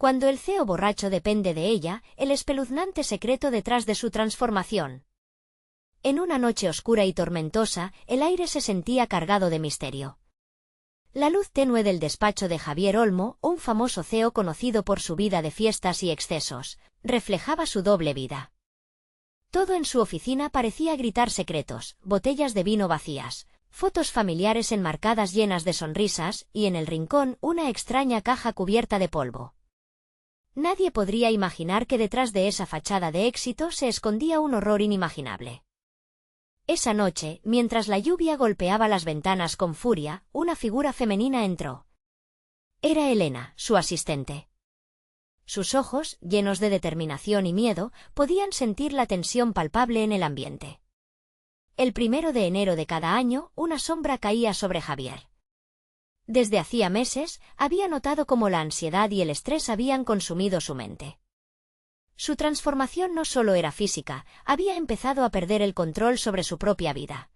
Cuando el CEO borracho depende de ella, el espeluznante secreto detrás de su transformación. En una noche oscura y tormentosa, el aire se sentía cargado de misterio. La luz tenue del despacho de Javier Olmo, un famoso CEO conocido por su vida de fiestas y excesos, reflejaba su doble vida. Todo en su oficina parecía gritar secretos, botellas de vino vacías, fotos familiares enmarcadas llenas de sonrisas, y en el rincón una extraña caja cubierta de polvo. Nadie podría imaginar que detrás de esa fachada de éxito se escondía un horror inimaginable. Esa noche, mientras la lluvia golpeaba las ventanas con furia, una figura femenina entró. Era Elena, su asistente. Sus ojos, llenos de determinación y miedo, podían sentir la tensión palpable en el ambiente. El 1 de enero de cada año, una sombra caía sobre Javier. Desde hacía meses, había notado cómo la ansiedad y el estrés habían consumido su mente. Su transformación no solo era física, había empezado a perder el control sobre su propia vida.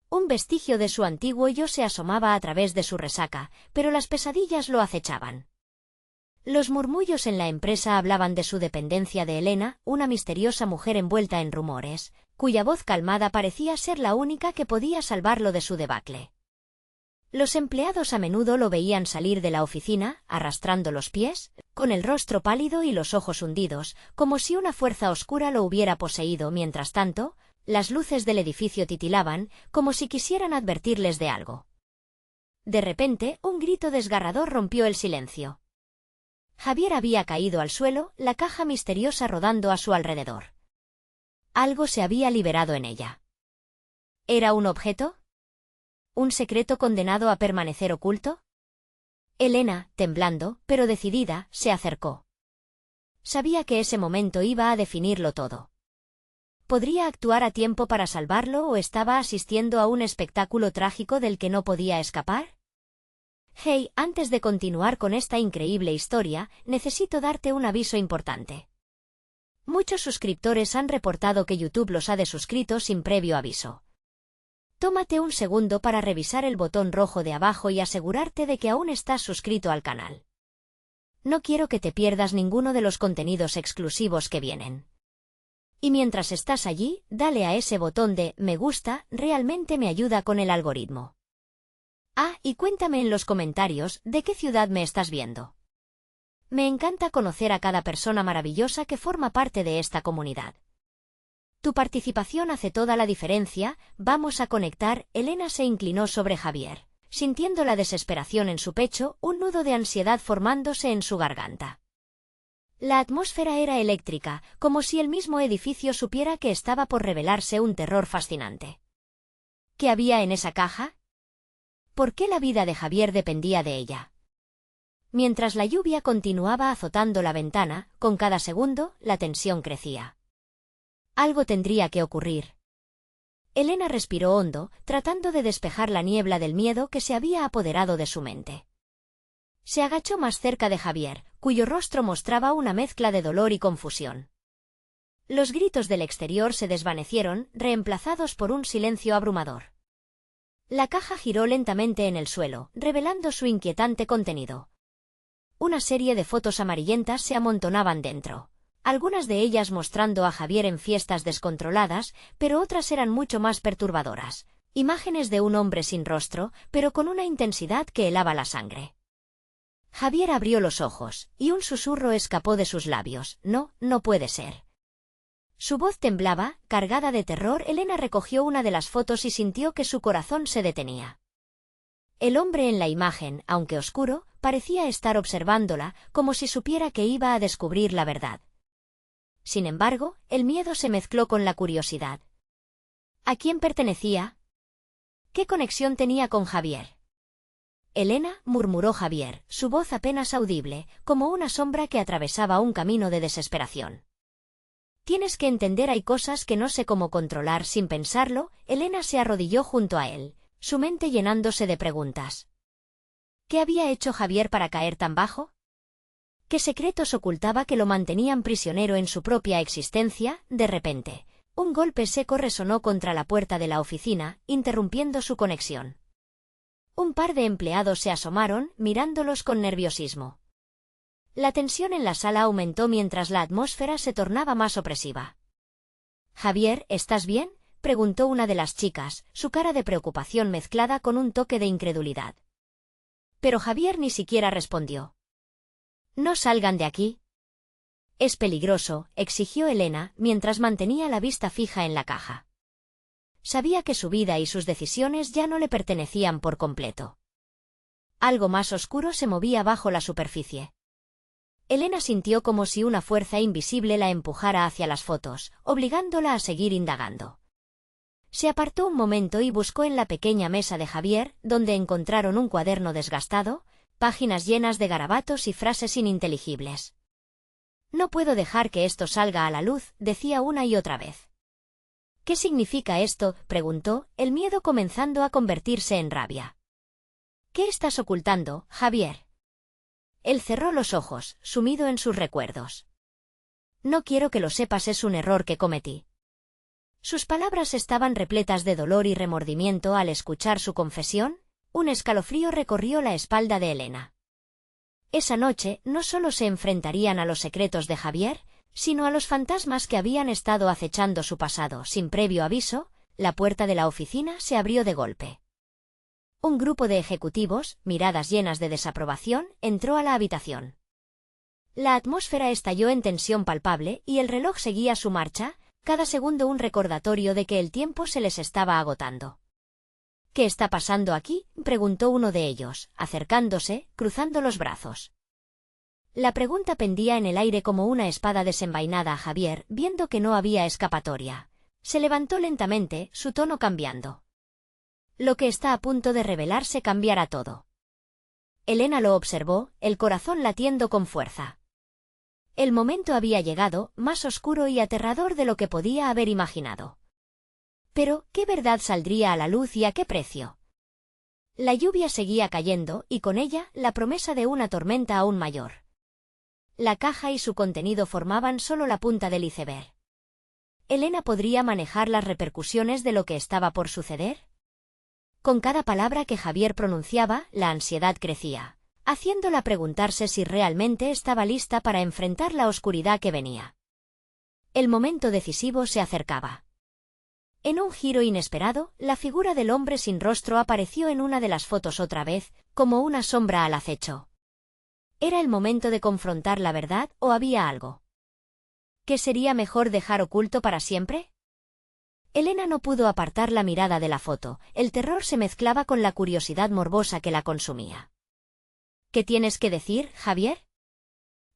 Un vestigio de su antiguo yo se asomaba a través de su resaca, pero las pesadillas lo acechaban. Los murmullos en la empresa hablaban de su dependencia de Elena, una misteriosa mujer envuelta en rumores, cuya voz calmada parecía ser la única que podía salvarlo de su debacle. Los empleados a menudo lo veían salir de la oficina, arrastrando los pies, con el rostro pálido y los ojos hundidos, como si una fuerza oscura lo hubiera poseído. Mientras tanto, las luces del edificio titilaban, como si quisieran advertirles de algo. De repente, un grito desgarrador rompió el silencio. Javier había caído al suelo, la caja misteriosa rodando a su alrededor. Algo se había liberado en ella. ¿Era un objeto? ¿Un secreto condenado a permanecer oculto? Elena, temblando, pero decidida, se acercó. Sabía que ese momento iba a definirlo todo. ¿Podría actuar a tiempo para salvarlo o estaba asistiendo a un espectáculo trágico del que no podía escapar? Hey, antes de continuar con esta increíble historia, necesito darte un aviso importante. Muchos suscriptores han reportado que YouTube los ha desuscrito sin previo aviso. Tómate un segundo para revisar el botón rojo de abajo y asegurarte de que aún estás suscrito al canal. No quiero que te pierdas ninguno de los contenidos exclusivos que vienen. Y mientras estás allí, dale a ese botón de me gusta, realmente me ayuda con el algoritmo. Y cuéntame en los comentarios de qué ciudad me estás viendo. Me encanta conocer a cada persona maravillosa que forma parte de esta comunidad. Tu participación hace toda la diferencia. Vamos a conectar. Elena se inclinó sobre Javier, sintiendo la desesperación en su pecho, un nudo de ansiedad formándose en su garganta. La atmósfera era eléctrica, como si el mismo edificio supiera que estaba por revelarse un terror fascinante. ¿Qué había en esa caja? ¿Por qué la vida de Javier dependía de ella? Mientras la lluvia continuaba azotando la ventana, con cada segundo, la tensión crecía. Algo tendría que ocurrir. Elena respiró hondo, tratando de despejar la niebla del miedo que se había apoderado de su mente. Se agachó más cerca de Javier, cuyo rostro mostraba una mezcla de dolor y confusión. Los gritos del exterior se desvanecieron, reemplazados por un silencio abrumador. La caja giró lentamente en el suelo, revelando su inquietante contenido. Una serie de fotos amarillentas se amontonaban dentro. Algunas de ellas mostrando a Javier en fiestas descontroladas, pero otras eran mucho más perturbadoras. Imágenes de un hombre sin rostro, pero con una intensidad que helaba la sangre. Javier abrió los ojos, y un susurro escapó de sus labios. No, no puede ser. Su voz temblaba, cargada de terror. Elena recogió una de las fotos y sintió que su corazón se detenía. El hombre en la imagen, aunque oscuro, parecía estar observándola, como si supiera que iba a descubrir la verdad. Sin embargo, el miedo se mezcló con la curiosidad. ¿A quién pertenecía? ¿Qué conexión tenía con Javier? Elena, murmuró Javier, su voz apenas audible, como una sombra que atravesaba un camino de desesperación. Tienes que entender, hay cosas que no sé cómo controlar. Sin pensarlo, Elena se arrodilló junto a él, su mente llenándose de preguntas. ¿Qué había hecho Javier para caer tan bajo? ¿Qué secretos ocultaba que lo mantenían prisionero en su propia existencia? De repente, un golpe seco resonó contra la puerta de la oficina, interrumpiendo su conexión. Un par de empleados se asomaron, mirándolos con nerviosismo. La tensión en la sala aumentó mientras la atmósfera se tornaba más opresiva. «Javier, ¿estás bien?», preguntó una de las chicas, su cara de preocupación mezclada con un toque de incredulidad. Pero Javier ni siquiera respondió. «No salgan de aquí». «Es peligroso», exigió Elena, mientras mantenía la vista fija en la caja. Sabía que su vida y sus decisiones ya no le pertenecían por completo. Algo más oscuro se movía bajo la superficie. Elena sintió como si una fuerza invisible la empujara hacia las fotos, obligándola a seguir indagando. Se apartó un momento y buscó en la pequeña mesa de Javier, donde encontraron un cuaderno desgastado, páginas llenas de garabatos y frases ininteligibles. «No puedo dejar que esto salga a la luz», decía una y otra vez. «¿Qué significa esto?», preguntó, el miedo comenzando a convertirse en rabia. «¿Qué estás ocultando, Javier?». Él cerró los ojos, sumido en sus recuerdos. «No quiero que lo sepas, es un error que cometí». Sus palabras estaban repletas de dolor y remordimiento al escuchar su confesión. Un escalofrío recorrió la espalda de Elena. Esa noche no solo se enfrentarían a los secretos de Javier, sino a los fantasmas que habían estado acechando su pasado. Sin previo aviso, la puerta de la oficina se abrió de golpe. Un grupo de ejecutivos, miradas llenas de desaprobación, entró a la habitación. La atmósfera estalló en tensión palpable y el reloj seguía su marcha, cada segundo un recordatorio de que el tiempo se les estaba agotando. «¿Qué está pasando aquí?», preguntó uno de ellos, acercándose, cruzando los brazos. La pregunta pendía en el aire como una espada desenvainada. A Javier, viendo que no había escapatoria, se levantó lentamente, su tono cambiando. «Lo que está a punto de revelarse cambiará todo». Elena lo observó, el corazón latiendo con fuerza. El momento había llegado, más oscuro y aterrador de lo que podía haber imaginado. Pero, ¿qué verdad saldría a la luz y a qué precio? La lluvia seguía cayendo, y con ella, la promesa de una tormenta aún mayor. La caja y su contenido formaban solo la punta del iceberg. ¿Elena podría manejar las repercusiones de lo que estaba por suceder? Con cada palabra que Javier pronunciaba, la ansiedad crecía, haciéndola preguntarse si realmente estaba lista para enfrentar la oscuridad que venía. El momento decisivo se acercaba. En un giro inesperado, la figura del hombre sin rostro apareció en una de las fotos otra vez, como una sombra al acecho. ¿Era el momento de confrontar la verdad o había algo que sería mejor dejar oculto para siempre? Elena no pudo apartar la mirada de la foto, el terror se mezclaba con la curiosidad morbosa que la consumía. «¿Qué tienes que decir, Javier?».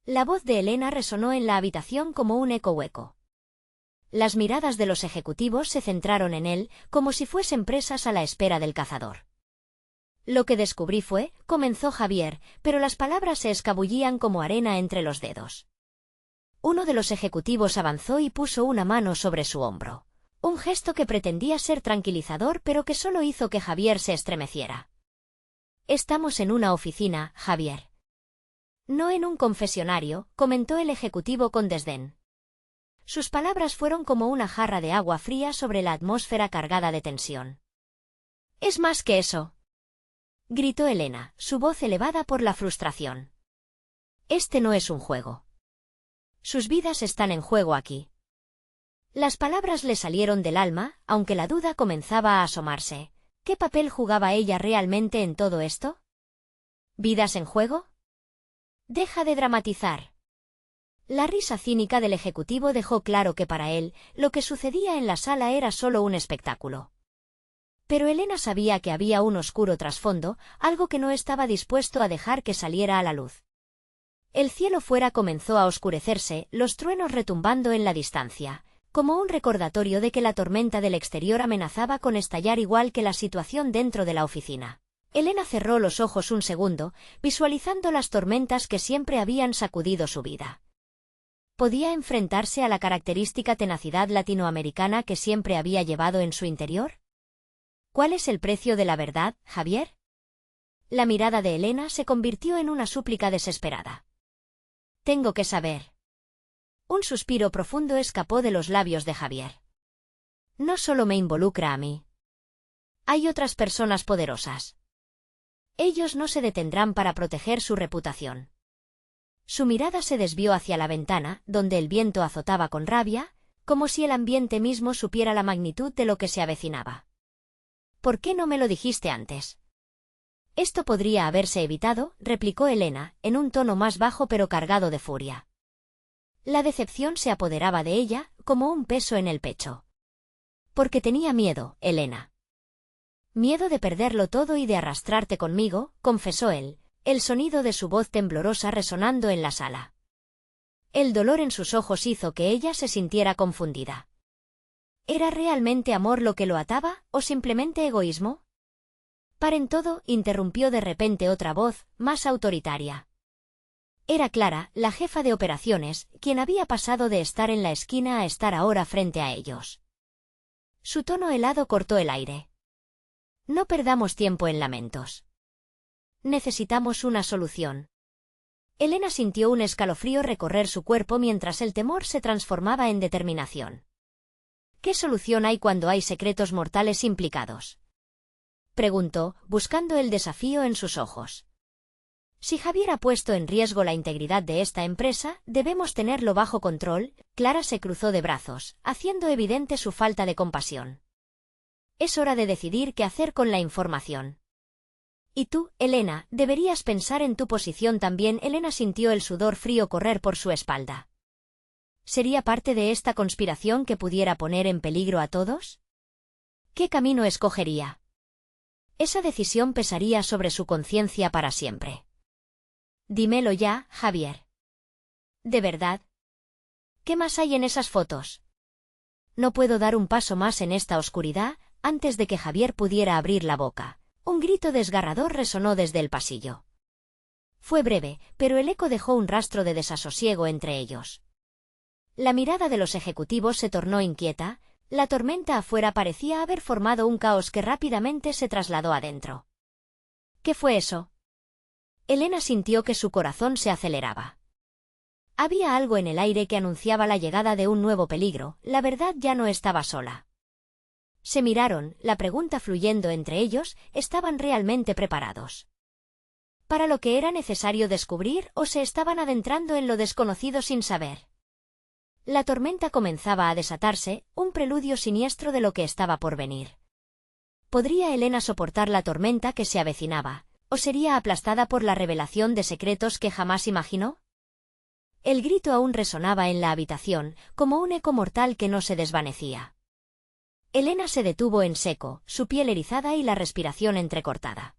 La voz de Elena resonó en la habitación como un eco hueco. Las miradas de los ejecutivos se centraron en él, como si fuesen presas a la espera del cazador. «Lo que descubrí fue», comenzó Javier, pero las palabras se escabullían como arena entre los dedos. Uno de los ejecutivos avanzó y puso una mano sobre su hombro. Un gesto que pretendía ser tranquilizador pero que solo hizo que Javier se estremeciera. «Estamos en una oficina, Javier». «No en un confesionario», comentó el ejecutivo con desdén. Sus palabras fueron como una jarra de agua fría sobre la atmósfera cargada de tensión. «Es más que eso», gritó Elena, su voz elevada por la frustración. «Este no es un juego. Sus vidas están en juego aquí». Las palabras le salieron del alma, aunque la duda comenzaba a asomarse. ¿Qué papel jugaba ella realmente en todo esto? ¿Vidas en juego? Deja de dramatizar. La risa cínica del ejecutivo dejó claro que para él, lo que sucedía en la sala era solo un espectáculo. Pero Elena sabía que había un oscuro trasfondo, algo que no estaba dispuesto a dejar que saliera a la luz. El cielo fuera comenzó a oscurecerse, los truenos retumbando en la distancia, como un recordatorio de que la tormenta del exterior amenazaba con estallar igual que la situación dentro de la oficina. Elena cerró los ojos un segundo, visualizando las tormentas que siempre habían sacudido su vida. ¿Podía enfrentarse a la característica tenacidad latinoamericana que siempre había llevado en su interior? ¿Cuál es el precio de la verdad, Javier? La mirada de Elena se convirtió en una súplica desesperada. «Tengo que saber». Un suspiro profundo escapó de los labios de Javier. «No solo me involucra a mí. Hay otras personas poderosas. Ellos no se detendrán para proteger su reputación. Su mirada se desvió hacia la ventana, donde el viento azotaba con rabia, como si el ambiente mismo supiera la magnitud de lo que se avecinaba. ¿Por qué no me lo dijiste antes? Esto podría haberse evitado, replicó Elena, en un tono más bajo pero cargado de furia. La decepción se apoderaba de ella, como un peso en el pecho. Porque tenía miedo, Elena. Miedo de perderlo todo y de arrastrarte conmigo, confesó él, el sonido de su voz temblorosa resonando en la sala. El dolor en sus ojos hizo que ella se sintiera confundida. ¿Era realmente amor lo que lo ataba, o simplemente egoísmo? Paren todo, interrumpió de repente otra voz, más autoritaria. Era Clara, la jefa de operaciones, quien había pasado de estar en la esquina a estar ahora frente a ellos. Su tono helado cortó el aire. No perdamos tiempo en lamentos. Necesitamos una solución. Elena sintió un escalofrío recorrer su cuerpo mientras el temor se transformaba en determinación. ¿Qué solución hay cuando hay secretos mortales implicados? Preguntó, buscando el desafío en sus ojos. Si Javier ha puesto en riesgo la integridad de esta empresa, debemos tenerlo bajo control. Clara se cruzó de brazos, haciendo evidente su falta de compasión. Es hora de decidir qué hacer con la información. Y tú, Elena, deberías pensar en tu posición también. Elena sintió el sudor frío correr por su espalda. ¿Sería parte de esta conspiración que pudiera poner en peligro a todos? ¿Qué camino escogería? Esa decisión pesaría sobre su conciencia para siempre. Dímelo ya, Javier. ¿De verdad? ¿Qué más hay en esas fotos? No puedo dar un paso más en esta oscuridad. Antes de que Javier pudiera abrir la boca, un grito desgarrador resonó desde el pasillo. Fue breve, pero el eco dejó un rastro de desasosiego entre ellos. La mirada de los ejecutivos se tornó inquieta. La tormenta afuera parecía haber formado un caos que rápidamente se trasladó adentro. ¿Qué fue eso? Elena sintió que su corazón se aceleraba. Había algo en el aire que anunciaba la llegada de un nuevo peligro. La verdad ya no estaba sola. Se miraron, la pregunta fluyendo entre ellos, ¿estaban realmente preparados para lo que era necesario descubrir o se estaban adentrando en lo desconocido sin saber? La tormenta comenzaba a desatarse, un preludio siniestro de lo que estaba por venir. ¿Podría Elena soportar la tormenta que se avecinaba, o sería aplastada por la revelación de secretos que jamás imaginó? El grito aún resonaba en la habitación, como un eco mortal que no se desvanecía. Elena se detuvo en seco, su piel erizada y la respiración entrecortada.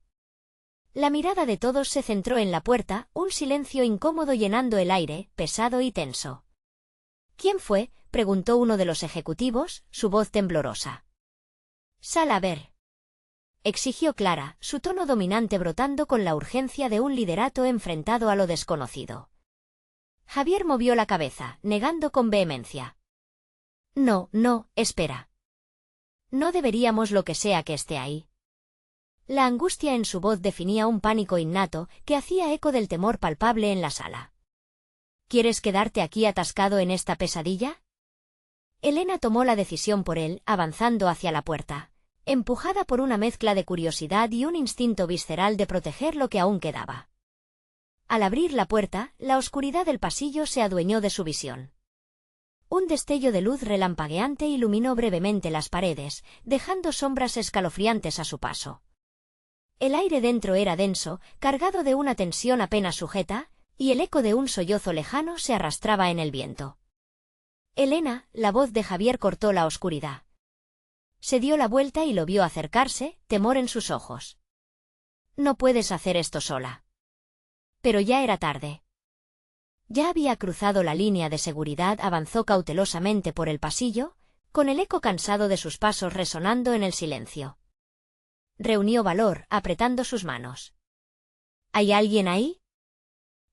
La mirada de todos se centró en la puerta, un silencio incómodo llenando el aire, pesado y tenso. ¿Quién fue?, preguntó uno de los ejecutivos, su voz temblorosa. Sal a ver. Exigió Clara, su tono dominante brotando con la urgencia de un liderato enfrentado a lo desconocido. Javier movió la cabeza, negando con vehemencia. No, espera. No deberíamos lo que sea que esté ahí. La angustia en su voz definía un pánico innato que hacía eco del temor palpable en la sala. ¿Quieres quedarte aquí atascado en esta pesadilla? Elena tomó la decisión por él, avanzando hacia la puerta, empujada por una mezcla de curiosidad y un instinto visceral de proteger lo que aún quedaba. Al abrir la puerta, la oscuridad del pasillo se adueñó de su visión. Un destello de luz relampagueante iluminó brevemente las paredes, dejando sombras escalofriantes a su paso. El aire dentro era denso, cargado de una tensión apenas sujeta, y el eco de un sollozo lejano se arrastraba en el viento. Elena, la voz de Javier cortó la oscuridad. Se dio la vuelta y lo vio acercarse, temor en sus ojos. No puedes hacer esto sola. Pero ya era tarde. Ya había cruzado la línea de seguridad, avanzó cautelosamente por el pasillo, con el eco cansado de sus pasos resonando en el silencio. Reunió valor, apretando sus manos. ¿Hay alguien ahí?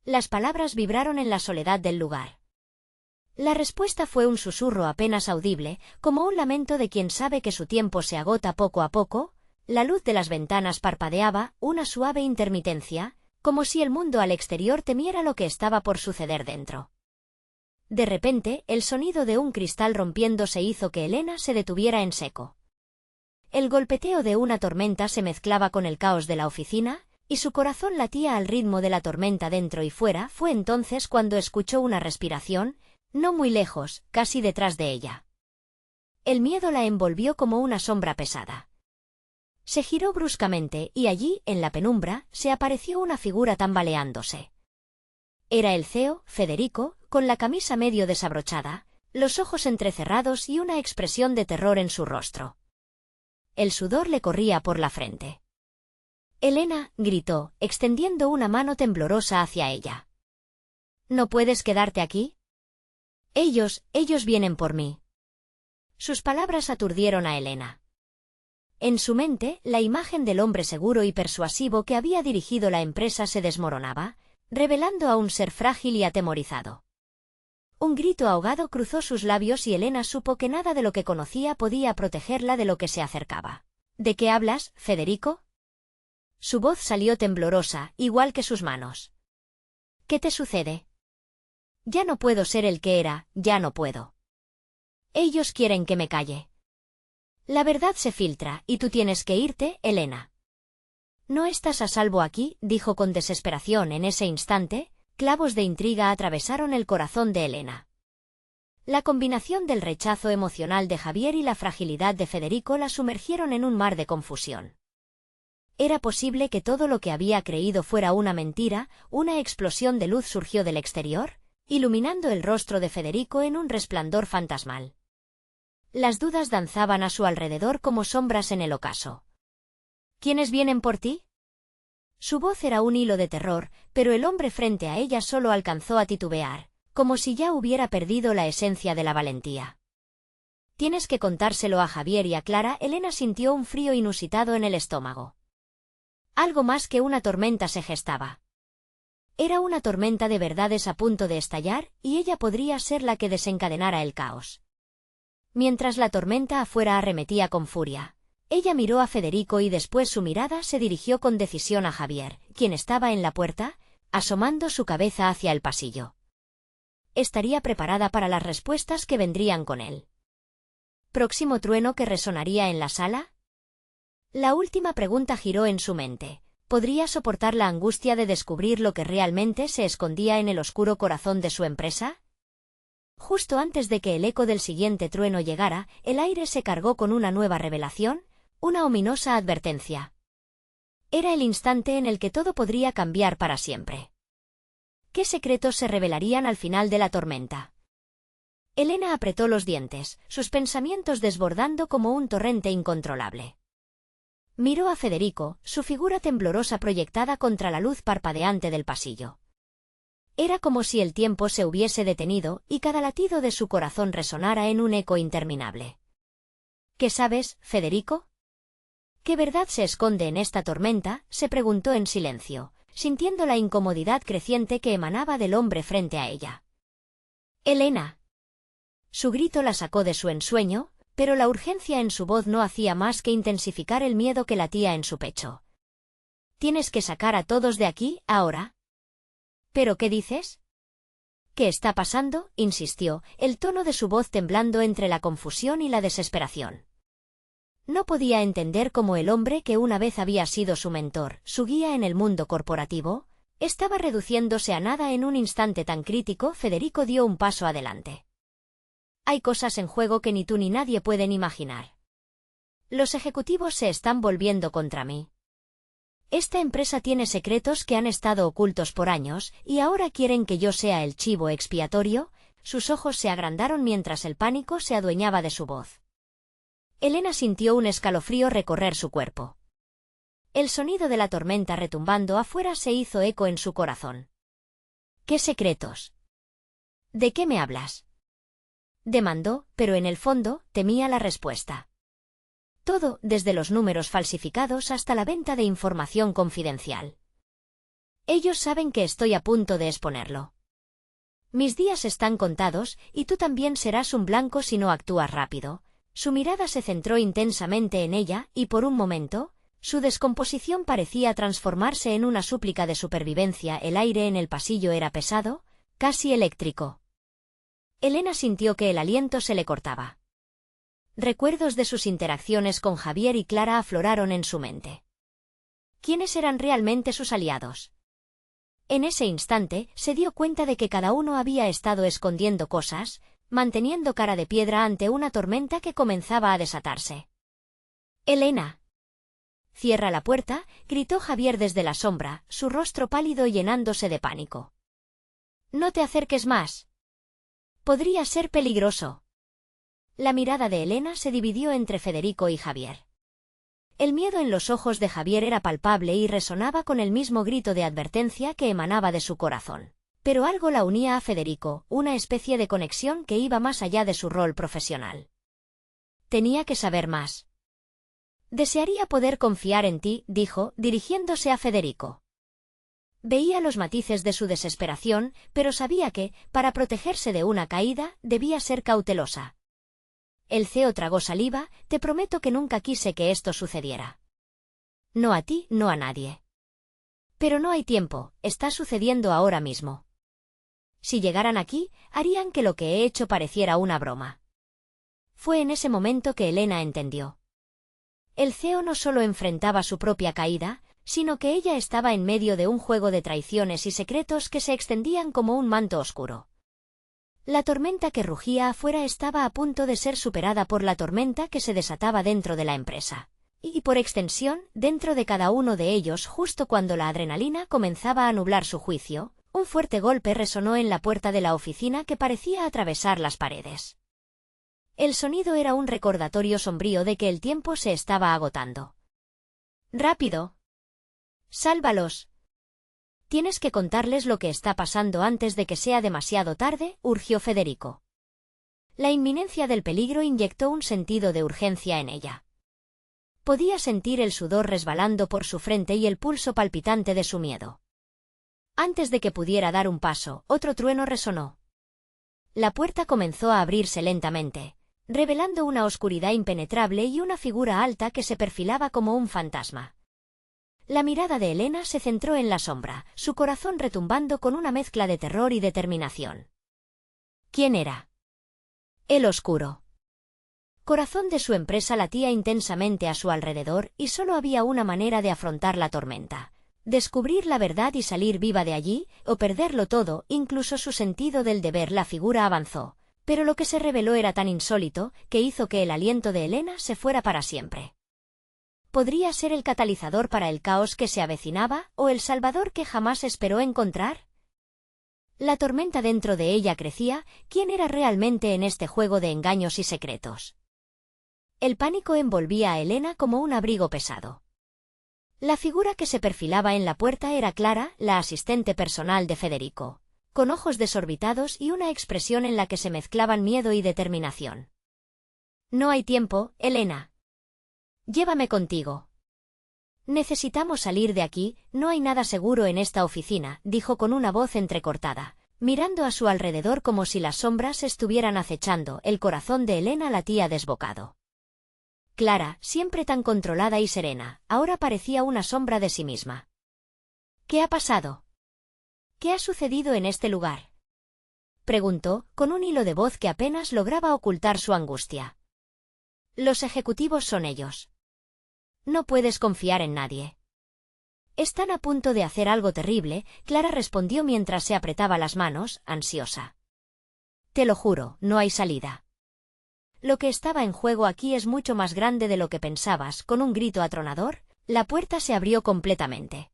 Las palabras vibraron en la soledad del lugar. La respuesta fue un susurro apenas audible, como un lamento de quien sabe que su tiempo se agota poco a poco. La luz de las ventanas parpadeaba, una suave intermitencia, como si el mundo al exterior temiera lo que estaba por suceder dentro. De repente, el sonido de un cristal rompiéndose hizo que Elena se detuviera en seco. El golpeteo de una tormenta se mezclaba con el caos de la oficina, y su corazón latía al ritmo de la tormenta dentro y fuera. Fue entonces cuando escuchó una respiración, no muy lejos, casi detrás de ella. El miedo la envolvió como una sombra pesada. Se giró bruscamente y allí, en la penumbra, se apareció una figura tambaleándose. Era el CEO, Federico, con la camisa medio desabrochada, los ojos entrecerrados y una expresión de terror en su rostro. El sudor le corría por la frente. «Elena», gritó, extendiendo una mano temblorosa hacia ella. «¿No puedes quedarte aquí? Ellos vienen por mí». Sus palabras aturdieron a Elena. En su mente, la imagen del hombre seguro y persuasivo que había dirigido la empresa se desmoronaba, revelando a un ser frágil y atemorizado. Un grito ahogado cruzó sus labios y Elena supo que nada de lo que conocía podía protegerla de lo que se acercaba. «¿De qué hablas, Federico?» Su voz salió temblorosa, igual que sus manos. «¿Qué te sucede?» «Ya no puedo ser el que era, ya no puedo. Ellos quieren que me calle. La verdad se filtra, y tú tienes que irte, Elena». «No estás a salvo aquí», dijo con desesperación en ese instante. Clavos de intriga atravesaron el corazón de Elena. La combinación del rechazo emocional de Javier y la fragilidad de Federico la sumergieron en un mar de confusión. ¿Era posible que todo lo que había creído fuera una mentira? Una explosión de luz surgió del exterior, iluminando el rostro de Federico en un resplandor fantasmal. Las dudas danzaban a su alrededor como sombras en el ocaso. «¿Quiénes vienen por ti?» Su voz era un hilo de terror, pero el hombre frente a ella solo alcanzó a titubear, como si ya hubiera perdido la esencia de la valentía. «Tienes que contárselo a Javier y a Clara». Elena sintió un frío inusitado en el estómago. Algo más que una tormenta se gestaba. Era una tormenta de verdades a punto de estallar, y ella podría ser la que desencadenara el caos. Mientras la tormenta afuera arremetía con furia, ella miró a Federico y después su mirada se dirigió con decisión a Javier, quien estaba en la puerta, asomando su cabeza hacia el pasillo. Estaría preparada para las respuestas que vendrían con él. ¿Próximo trueno que resonaría en la sala? La última pregunta giró en su mente. ¿Podría soportar la angustia de descubrir lo que realmente se escondía en el oscuro corazón de su empresa? Justo antes de que el eco del siguiente trueno llegara, el aire se cargó con una nueva revelación, una ominosa advertencia. Era el instante en el que todo podría cambiar para siempre. ¿Qué secretos se revelarían al final de la tormenta? Elena apretó los dientes, sus pensamientos desbordando como un torrente incontrolable. Miró a Federico, su figura temblorosa proyectada contra la luz parpadeante del pasillo. Era como si el tiempo se hubiese detenido y cada latido de su corazón resonara en un eco interminable. ¿Qué sabes, Federico? ¿Qué verdad se esconde en esta tormenta?, se preguntó en silencio, sintiendo la incomodidad creciente que emanaba del hombre frente a ella. «Elena». Su grito la sacó de su ensueño, pero la urgencia en su voz no hacía más que intensificar el miedo que latía en su pecho. «Tienes que sacar a todos de aquí, ahora». «¿Pero qué dices?» «¿Qué está pasando?», insistió, el tono de su voz temblando entre la confusión y la desesperación. No podía entender cómo el hombre que una vez había sido su mentor, su guía en el mundo corporativo, estaba reduciéndose a nada en un instante tan crítico. Federico dio un paso adelante. «Hay cosas en juego que ni tú ni nadie pueden imaginar. Los ejecutivos se están volviendo contra mí. Esta empresa tiene secretos que han estado ocultos por años, y ahora quieren que yo sea el chivo expiatorio». Sus ojos se agrandaron mientras el pánico se adueñaba de su voz. Elena sintió un escalofrío recorrer su cuerpo. El sonido de la tormenta retumbando afuera se hizo eco en su corazón. «¿Qué secretos? ¿De qué me hablas?», demandó, pero en el fondo temía la respuesta. «Todo, desde los números falsificados hasta la venta de información confidencial. Ellos saben que estoy a punto de exponerlo. Mis días están contados, y tú también serás un blanco si no actúas rápido». Su mirada se centró intensamente en ella, y por un momento, su descomposición parecía transformarse en una súplica de supervivencia. El aire en el pasillo era pesado, casi eléctrico. Elena sintió que el aliento se le cortaba. Recuerdos de sus interacciones con Javier y Clara afloraron en su mente. ¿Quiénes eran realmente sus aliados? En ese instante, se dio cuenta de que cada uno había estado escondiendo cosas, manteniendo cara de piedra ante una tormenta que comenzaba a desatarse. «Elena». «Cierra la puerta», gritó Javier desde la sombra, su rostro pálido y llenándose de pánico. «No te acerques más. Podría ser peligroso». La mirada de Elena se dividió entre Federico y Javier. El miedo en los ojos de Javier era palpable y resonaba con el mismo grito de advertencia que emanaba de su corazón. Pero algo la unía a Federico, una especie de conexión que iba más allá de su rol profesional. Tenía que saber más. «Desearía poder confiar en ti», dijo, dirigiéndose a Federico. Veía los matices de su desesperación, pero sabía que, para protegerse de una caída, debía ser cautelosa. El CEO tragó saliva. «Te prometo que nunca quise que esto sucediera. No a ti, no a nadie. Pero no hay tiempo, está sucediendo ahora mismo. Si llegaran aquí, harían que lo que he hecho pareciera una broma». Fue en ese momento que Elena entendió. El CEO no solo enfrentaba su propia caída, sino que ella estaba en medio de un juego de traiciones y secretos que se extendían como un manto oscuro. La tormenta que rugía afuera estaba a punto de ser superada por la tormenta que se desataba dentro de la empresa. Y por extensión, dentro de cada uno de ellos, justo cuando la adrenalina comenzaba a nublar su juicio, un fuerte golpe resonó en la puerta de la oficina que parecía atravesar las paredes. El sonido era un recordatorio sombrío de que el tiempo se estaba agotando. «¡Rápido! ¡Sálvalos! Tienes que contarles lo que está pasando antes de que sea demasiado tarde», urgió Federico. La inminencia del peligro inyectó un sentido de urgencia en ella. Podía sentir el sudor resbalando por su frente y el pulso palpitante de su miedo. Antes de que pudiera dar un paso, otro trueno resonó. La puerta comenzó a abrirse lentamente, revelando una oscuridad impenetrable y una figura alta que se perfilaba como un fantasma. La mirada de Elena se centró en la sombra, su corazón retumbando con una mezcla de terror y determinación. ¿Quién era? El oscuro corazón de su empresa latía intensamente a su alrededor y solo había una manera de afrontar la tormenta: descubrir la verdad y salir viva de allí, o perderlo todo, incluso su sentido del deber. La figura avanzó, pero lo que se reveló era tan insólito que hizo que el aliento de Elena se fuera para siempre. ¿Podría ser el catalizador para el caos que se avecinaba, o el salvador que jamás esperó encontrar? La tormenta dentro de ella crecía. ¿Quién era realmente en este juego de engaños y secretos? El pánico envolvía a Elena como un abrigo pesado. La figura que se perfilaba en la puerta era Clara, la asistente personal de Federico, con ojos desorbitados y una expresión en la que se mezclaban miedo y determinación. «No hay tiempo, Elena. Llévame contigo. Necesitamos salir de aquí, no hay nada seguro en esta oficina», dijo con una voz entrecortada, mirando a su alrededor como si las sombras estuvieran acechando. El corazón de Elena latía desbocado. Clara, siempre tan controlada y serena, ahora parecía una sombra de sí misma. «¿Qué ha pasado? ¿Qué ha sucedido en este lugar?», preguntó, con un hilo de voz que apenas lograba ocultar su angustia. «Los ejecutivos son ellos. No puedes confiar en nadie. Están a punto de hacer algo terrible», Clara respondió mientras se apretaba las manos, ansiosa. «Te lo juro, no hay salida. Lo que estaba en juego aquí es mucho más grande de lo que pensabas». Con un grito atronador, la puerta se abrió completamente.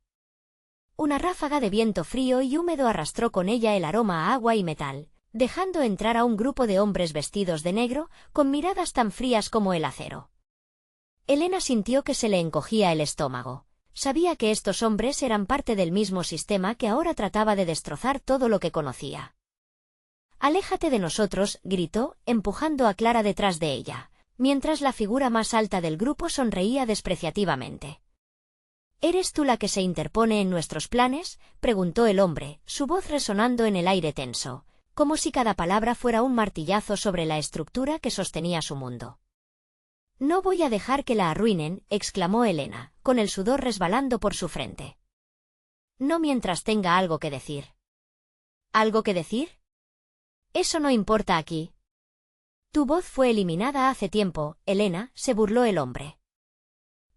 Una ráfaga de viento frío y húmedo arrastró con ella el aroma a agua y metal, dejando entrar a un grupo de hombres vestidos de negro, con miradas tan frías como el acero. Elena sintió que se le encogía el estómago. Sabía que estos hombres eran parte del mismo sistema que ahora trataba de destrozar todo lo que conocía. «Aléjate de nosotros», gritó, empujando a Clara detrás de ella, mientras la figura más alta del grupo sonreía despreciativamente. «¿Eres tú la que se interpone en nuestros planes?», preguntó el hombre, su voz resonando en el aire tenso, como si cada palabra fuera un martillazo sobre la estructura que sostenía su mundo. «No voy a dejar que la arruinen», exclamó Elena, con el sudor resbalando por su frente. «No mientras tenga algo que decir». «¿Algo que decir? Eso no importa aquí». «Tu voz fue eliminada hace tiempo, Elena», se burló el hombre.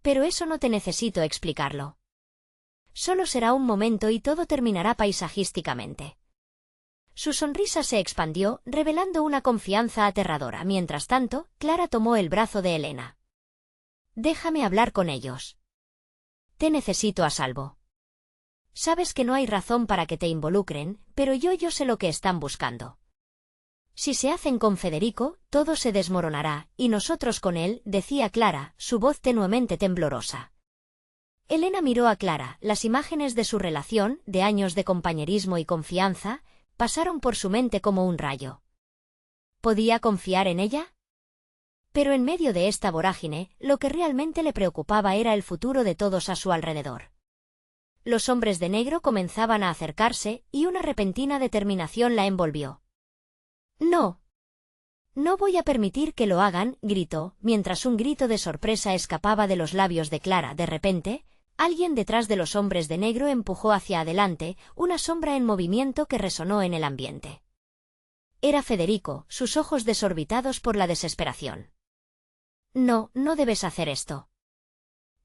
«Pero eso no te necesito explicarlo. Solo será un momento y todo terminará paisajísticamente. Su sonrisa se expandió, revelando una confianza aterradora. Mientras tanto, Clara tomó el brazo de Elena. «Déjame hablar con ellos. Te necesito a salvo. Sabes que no hay razón para que te involucren, pero yo sé lo que están buscando. Si se hacen con Federico, todo se desmoronará, y nosotros con él», decía Clara, su voz tenuemente temblorosa. Elena miró a Clara. Las imágenes de su relación, de años de compañerismo y confianza, pasaron por su mente como un rayo. ¿Podía confiar en ella? Pero en medio de esta vorágine, lo que realmente le preocupaba era el futuro de todos a su alrededor. Los hombres de negro comenzaban a acercarse, y una repentina determinación la envolvió. «No. No voy a permitir que lo hagan», gritó, mientras un grito de sorpresa escapaba de los labios de Clara. De repente, alguien detrás de los hombres de negro empujó hacia adelante, una sombra en movimiento que resonó en el ambiente. Era Federico, sus ojos desorbitados por la desesperación. «No, no debes hacer esto.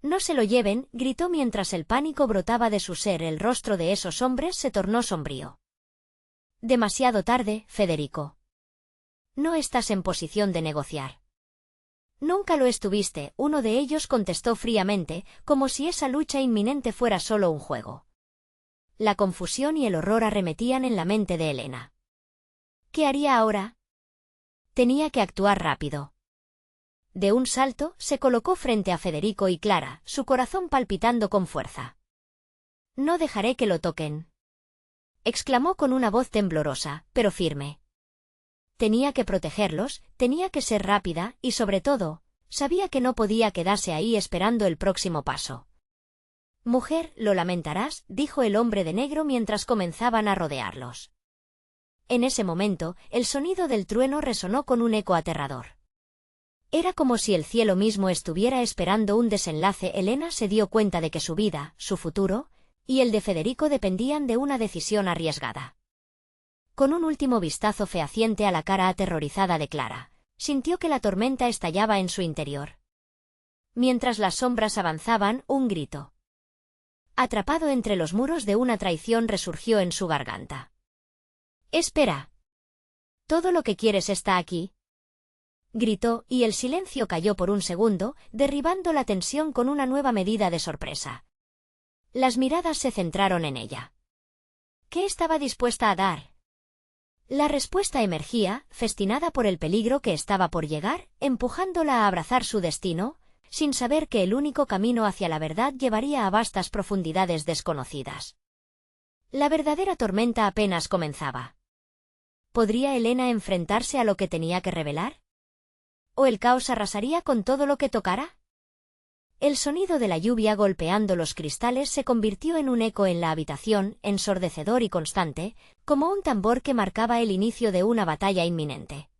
No se lo lleven», gritó mientras el pánico brotaba de su ser. El rostro de esos hombres se tornó sombrío. «Demasiado tarde, Federico. No estás en posición de negociar». «Nunca lo estuviste», uno de ellos contestó fríamente, como si esa lucha inminente fuera solo un juego. La confusión y el horror arremetían en la mente de Elena. ¿Qué haría ahora? Tenía que actuar rápido. De un salto, se colocó frente a Federico y Clara, su corazón palpitando con fuerza. «No dejaré que lo toquen», exclamó con una voz temblorosa, pero firme. Tenía que protegerlos, tenía que ser rápida, y sobre todo, sabía que no podía quedarse ahí esperando el próximo paso. «Mujer, lo lamentarás», dijo el hombre de negro mientras comenzaban a rodearlos. En ese momento, el sonido del trueno resonó con un eco aterrador. Era como si el cielo mismo estuviera esperando un desenlace. Elena se dio cuenta de que su vida, su futuro, y el de Federico dependían de una decisión arriesgada. Con un último vistazo fehaciente a la cara aterrorizada de Clara, sintió que la tormenta estallaba en su interior. Mientras las sombras avanzaban, un grito, atrapado entre los muros de una traición, resurgió en su garganta. «Espera. ¿Todo lo que quieres está aquí?», gritó, y el silencio cayó por un segundo, derribando la tensión con una nueva medida de sorpresa. Las miradas se centraron en ella. ¿Qué estaba dispuesta a dar? La respuesta emergía, festinada por el peligro que estaba por llegar, empujándola a abrazar su destino, sin saber que el único camino hacia la verdad llevaría a vastas profundidades desconocidas. La verdadera tormenta apenas comenzaba. ¿Podría Elena enfrentarse a lo que tenía que revelar? ¿O el caos arrasaría con todo lo que tocara? El sonido de la lluvia golpeando los cristales se convirtió en un eco en la habitación, ensordecedor y constante, como un tambor que marcaba el inicio de una batalla inminente.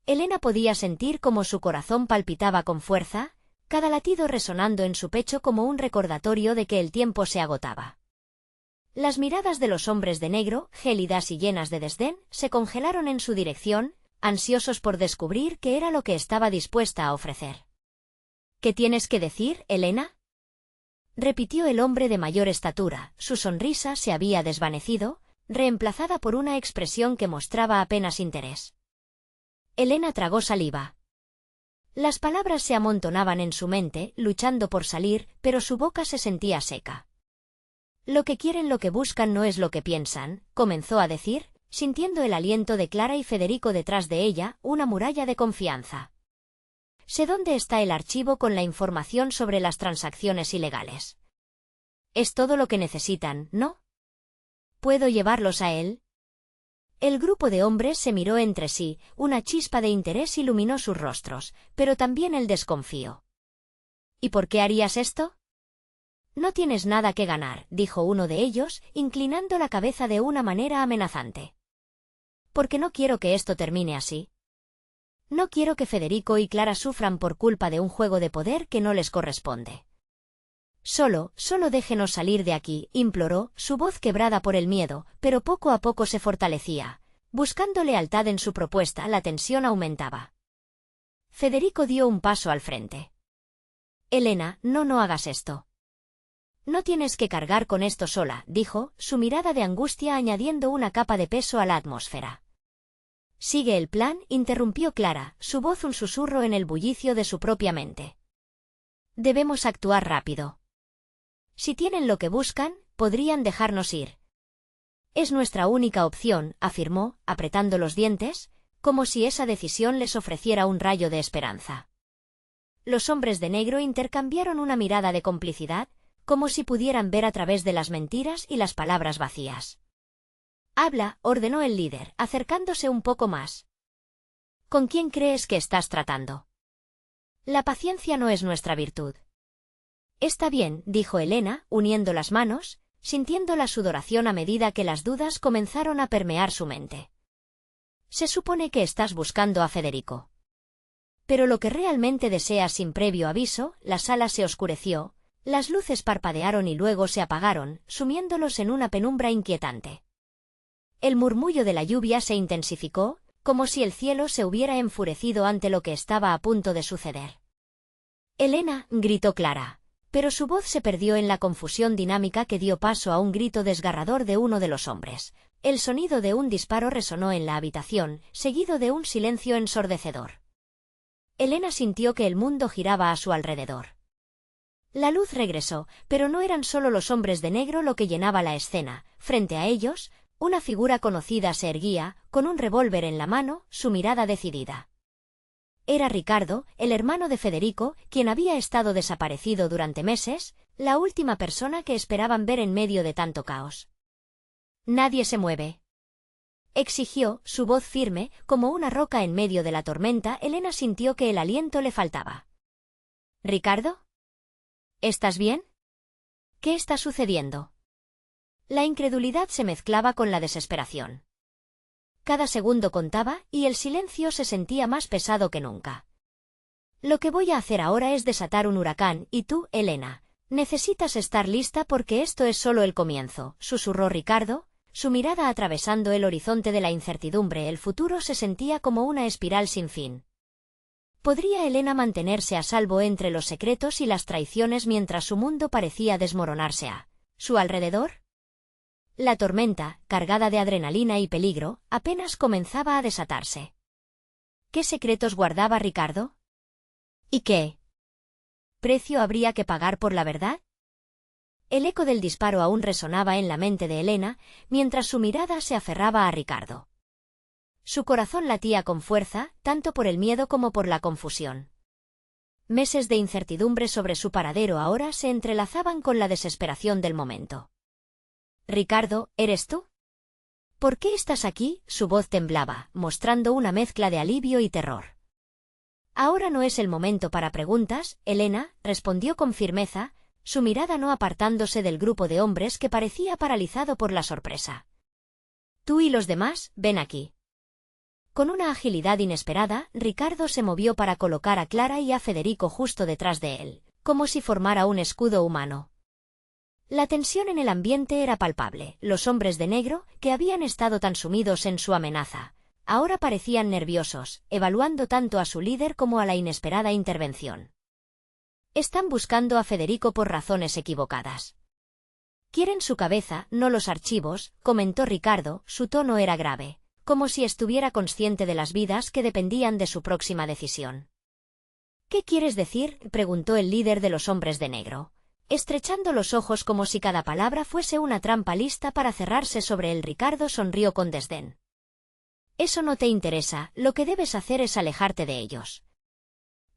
Elena podía sentir cómo su corazón palpitaba con fuerza, cada latido resonando en su pecho como un recordatorio de que el tiempo se agotaba. Las miradas de los hombres de negro, gélidas y llenas de desdén, se congelaron en su dirección, ansiosos por descubrir qué era lo que estaba dispuesta a ofrecer. «¿Qué tienes que decir, Elena?», repitió el hombre de mayor estatura. Su sonrisa se había desvanecido, reemplazada por una expresión que mostraba apenas interés. Elena tragó saliva. Las palabras se amontonaban en su mente, luchando por salir, pero su boca se sentía seca. «Lo que quieren, lo que buscan no es lo que piensan», comenzó a decir, sintiendo el aliento de Clara y Federico detrás de ella, una muralla de confianza. «Sé dónde está el archivo con la información sobre las transacciones ilegales. Es todo lo que necesitan, ¿no? ¿Puedo llevarlos a él?». El grupo de hombres se miró entre sí, una chispa de interés iluminó sus rostros, pero también el desconfío. «¿Y por qué harías esto?». «No tienes nada que ganar», dijo uno de ellos, inclinando la cabeza de una manera amenazante. «Porque no quiero que esto termine así. No quiero que Federico y Clara sufran por culpa de un juego de poder que no les corresponde. Solo déjenos salir de aquí», imploró, su voz quebrada por el miedo, pero poco a poco se fortalecía. Buscando lealtad en su propuesta, la tensión aumentaba. Federico dio un paso al frente. «Elena, no hagas esto. No tienes que cargar con esto sola, dijo, su mirada de angustia añadiendo una capa de peso a la atmósfera. Sigue el plan, interrumpió Clara, su voz un susurro en el bullicio de su propia mente. Debemos actuar rápido. Si tienen lo que buscan, podrían dejarnos ir. Es nuestra única opción, afirmó, apretando los dientes, como si esa decisión les ofreciera un rayo de esperanza. Los hombres de negro intercambiaron una mirada de complicidad, como si pudieran ver a través de las mentiras y las palabras vacías. Habla, ordenó el líder, acercándose un poco más. ¿Con quién crees que estás tratando? La paciencia no es nuestra virtud. Está bien, dijo Elena, uniendo las manos, sintiendo la sudoración a medida que las dudas comenzaron a permear su mente. Se supone que estás buscando a Federico. Pero lo que realmente deseas sin previo aviso, la sala se oscureció, las luces parpadearon y luego se apagaron, sumiéndolos en una penumbra inquietante. El murmullo de la lluvia se intensificó, como si el cielo se hubiera enfurecido ante lo que estaba a punto de suceder. «Elena», gritó Clara, pero su voz se perdió en la confusión dinámica que dio paso a un grito desgarrador de uno de los hombres. El sonido de un disparo resonó en la habitación, seguido de un silencio ensordecedor. Elena sintió que el mundo giraba a su alrededor. La luz regresó, pero no eran solo los hombres de negro lo que llenaba la escena. Frente a ellos, una figura conocida se erguía, con un revólver en la mano, su mirada decidida. Era Ricardo, el hermano de Federico, quien había estado desaparecido durante meses, la última persona que esperaban ver en medio de tanto caos. «Nadie se mueve», exigió, su voz firme, como una roca en medio de la tormenta. Elena sintió que el aliento le faltaba. «¿Ricardo? ¿Estás bien? ¿Qué está sucediendo?» La incredulidad se mezclaba con la desesperación. Cada segundo contaba, y el silencio se sentía más pesado que nunca. «Lo que voy a hacer ahora es desatar un huracán, y tú, Elena, necesitas estar lista porque esto es solo el comienzo», susurró Ricardo, su mirada atravesando el horizonte de la incertidumbre. El futuro se sentía como una espiral sin fin. ¿Podría Elena mantenerse a salvo entre los secretos y las traiciones mientras su mundo parecía desmoronarse a su alrededor? La tormenta, cargada de adrenalina y peligro, apenas comenzaba a desatarse. ¿Qué secretos guardaba Ricardo? ¿Y qué precio habría que pagar por la verdad? El eco del disparo aún resonaba en la mente de Elena, mientras su mirada se aferraba a Ricardo. Su corazón latía con fuerza, tanto por el miedo como por la confusión. Meses de incertidumbre sobre su paradero ahora se entrelazaban con la desesperación del momento. «Ricardo, ¿eres tú? ¿Por qué estás aquí?», su voz temblaba, mostrando una mezcla de alivio y terror. «Ahora no es el momento para preguntas», Elena respondió con firmeza, su mirada no apartándose del grupo de hombres que parecía paralizado por la sorpresa. «Tú y los demás, ven aquí». Con una agilidad inesperada, Ricardo se movió para colocar a Clara y a Federico justo detrás de él, como si formara un escudo humano. La tensión en el ambiente era palpable. Los hombres de negro, que habían estado tan sumidos en su amenaza, ahora parecían nerviosos, evaluando tanto a su líder como a la inesperada intervención. «Están buscando a Federico por razones equivocadas. Quieren su cabeza, no los archivos», comentó Ricardo, su tono era grave, como si estuviera consciente de las vidas que dependían de su próxima decisión. «¿Qué quieres decir?», preguntó el líder de los hombres de negro, estrechando los ojos como si cada palabra fuese una trampa lista para cerrarse sobre él. Ricardo sonrió con desdén. «Eso no te interesa, lo que debes hacer es alejarte de ellos».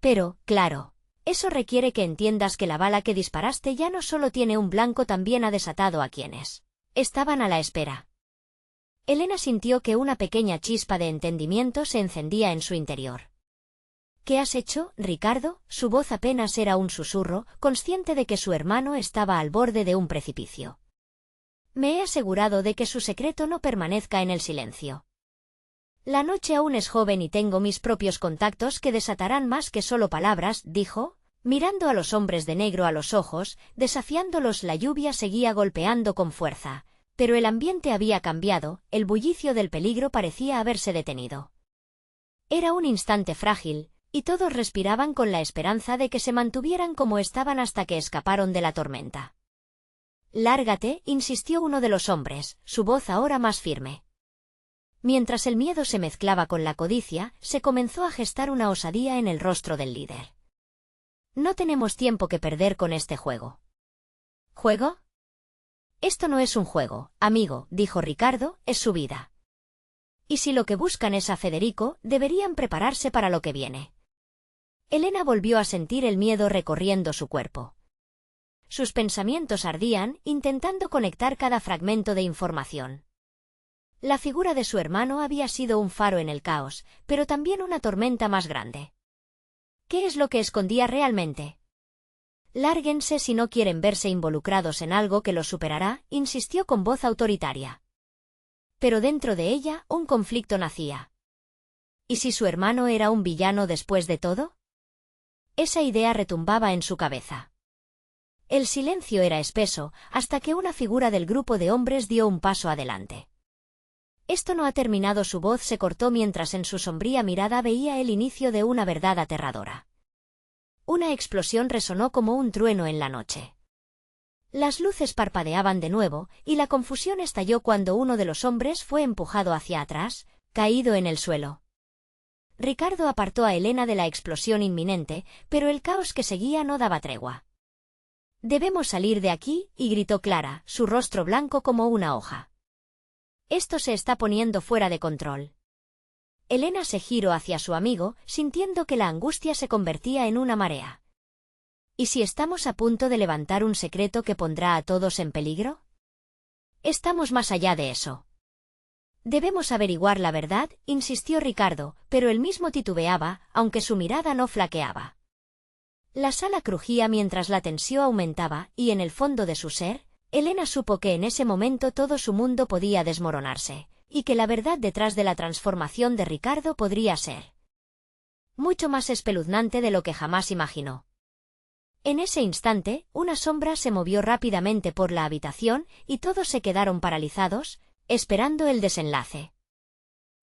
«Pero, claro, eso requiere que entiendas que la bala que disparaste ya no solo tiene un blanco, también ha desatado a quienes estaban a la espera». Elena sintió que una pequeña chispa de entendimiento se encendía en su interior. «¿Qué has hecho, Ricardo?», su voz apenas era un susurro, consciente de que su hermano estaba al borde de un precipicio. «Me he asegurado de que su secreto no permanezca en el silencio. La noche aún es joven y tengo mis propios contactos que desatarán más que solo palabras», dijo, mirando a los hombres de negro a los ojos, desafiándolos. La lluvia seguía golpeando con fuerza, pero el ambiente había cambiado, el bullicio del peligro parecía haberse detenido. Era un instante frágil, y todos respiraban con la esperanza de que se mantuvieran como estaban hasta que escaparon de la tormenta. Lárgate, insistió uno de los hombres, su voz ahora más firme. Mientras el miedo se mezclaba con la codicia, se comenzó a gestar una osadía en el rostro del líder. No tenemos tiempo que perder con este juego. ¿Juego? Esto no es un juego, amigo, dijo Ricardo, es su vida. Y si lo que buscan es a Federico, deberían prepararse para lo que viene. Elena volvió a sentir el miedo recorriendo su cuerpo. Sus pensamientos ardían, intentando conectar cada fragmento de información. La figura de su hermano había sido un faro en el caos, pero también una tormenta más grande. ¿Qué es lo que escondía realmente? Lárguense si no quieren verse involucrados en algo que los superará, insistió con voz autoritaria. Pero dentro de ella, un conflicto nacía. ¿Y si su hermano era un villano después de todo? Esa idea retumbaba en su cabeza. El silencio era espeso, hasta que una figura del grupo de hombres dio un paso adelante. Esto no ha terminado. Su voz se cortó mientras en su sombría mirada veía el inicio de una verdad aterradora. Una explosión resonó como un trueno en la noche. Las luces parpadeaban de nuevo, y la confusión estalló cuando uno de los hombres fue empujado hacia atrás, caído en el suelo. Ricardo apartó a Elena de la explosión inminente, pero el caos que seguía no daba tregua. «Debemos salir de aquí», y gritó Clara, su rostro blanco como una hoja. «Esto se está poniendo fuera de control». Elena se giró hacia su amigo, sintiendo que la angustia se convertía en una marea. ¿Y si estamos a punto de levantar un secreto que pondrá a todos en peligro? Estamos más allá de eso. Debemos averiguar la verdad, insistió Ricardo, pero él mismo titubeaba, aunque su mirada no flaqueaba. La sala crujía mientras la tensión aumentaba, y en el fondo de su ser, Elena supo que en ese momento todo su mundo podía desmoronarse, y que la verdad detrás de la transformación de Ricardo podría ser mucho más espeluznante de lo que jamás imaginó. En ese instante, una sombra se movió rápidamente por la habitación, y todos se quedaron paralizados, esperando el desenlace.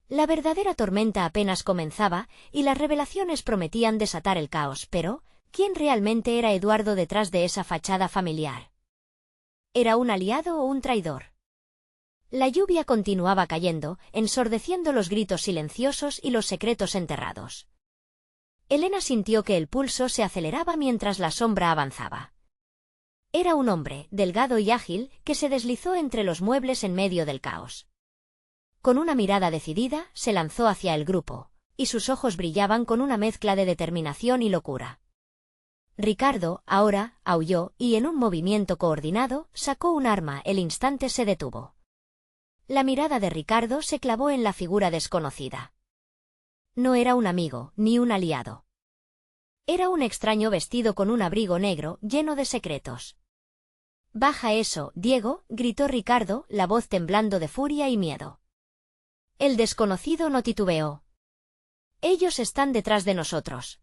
La verdadera tormenta apenas comenzaba, y las revelaciones prometían desatar el caos, pero ¿quién realmente era Eduardo detrás de esa fachada familiar? ¿Era un aliado o un traidor? La lluvia continuaba cayendo, ensordeciendo los gritos silenciosos y los secretos enterrados. Elena sintió que el pulso se aceleraba mientras la sombra avanzaba. Era un hombre, delgado y ágil, que se deslizó entre los muebles en medio del caos. Con una mirada decidida, se lanzó hacia el grupo, y sus ojos brillaban con una mezcla de determinación y locura. Ricardo, ahora, aulló, y en un movimiento coordinado, sacó un arma. El instante se detuvo. La mirada de Ricardo se clavó en la figura desconocida. No era un amigo, ni un aliado. Era un extraño vestido con un abrigo negro, lleno de secretos. «Baja eso, Diego», gritó Ricardo, la voz temblando de furia y miedo. El desconocido no titubeó. «Ellos están detrás de nosotros.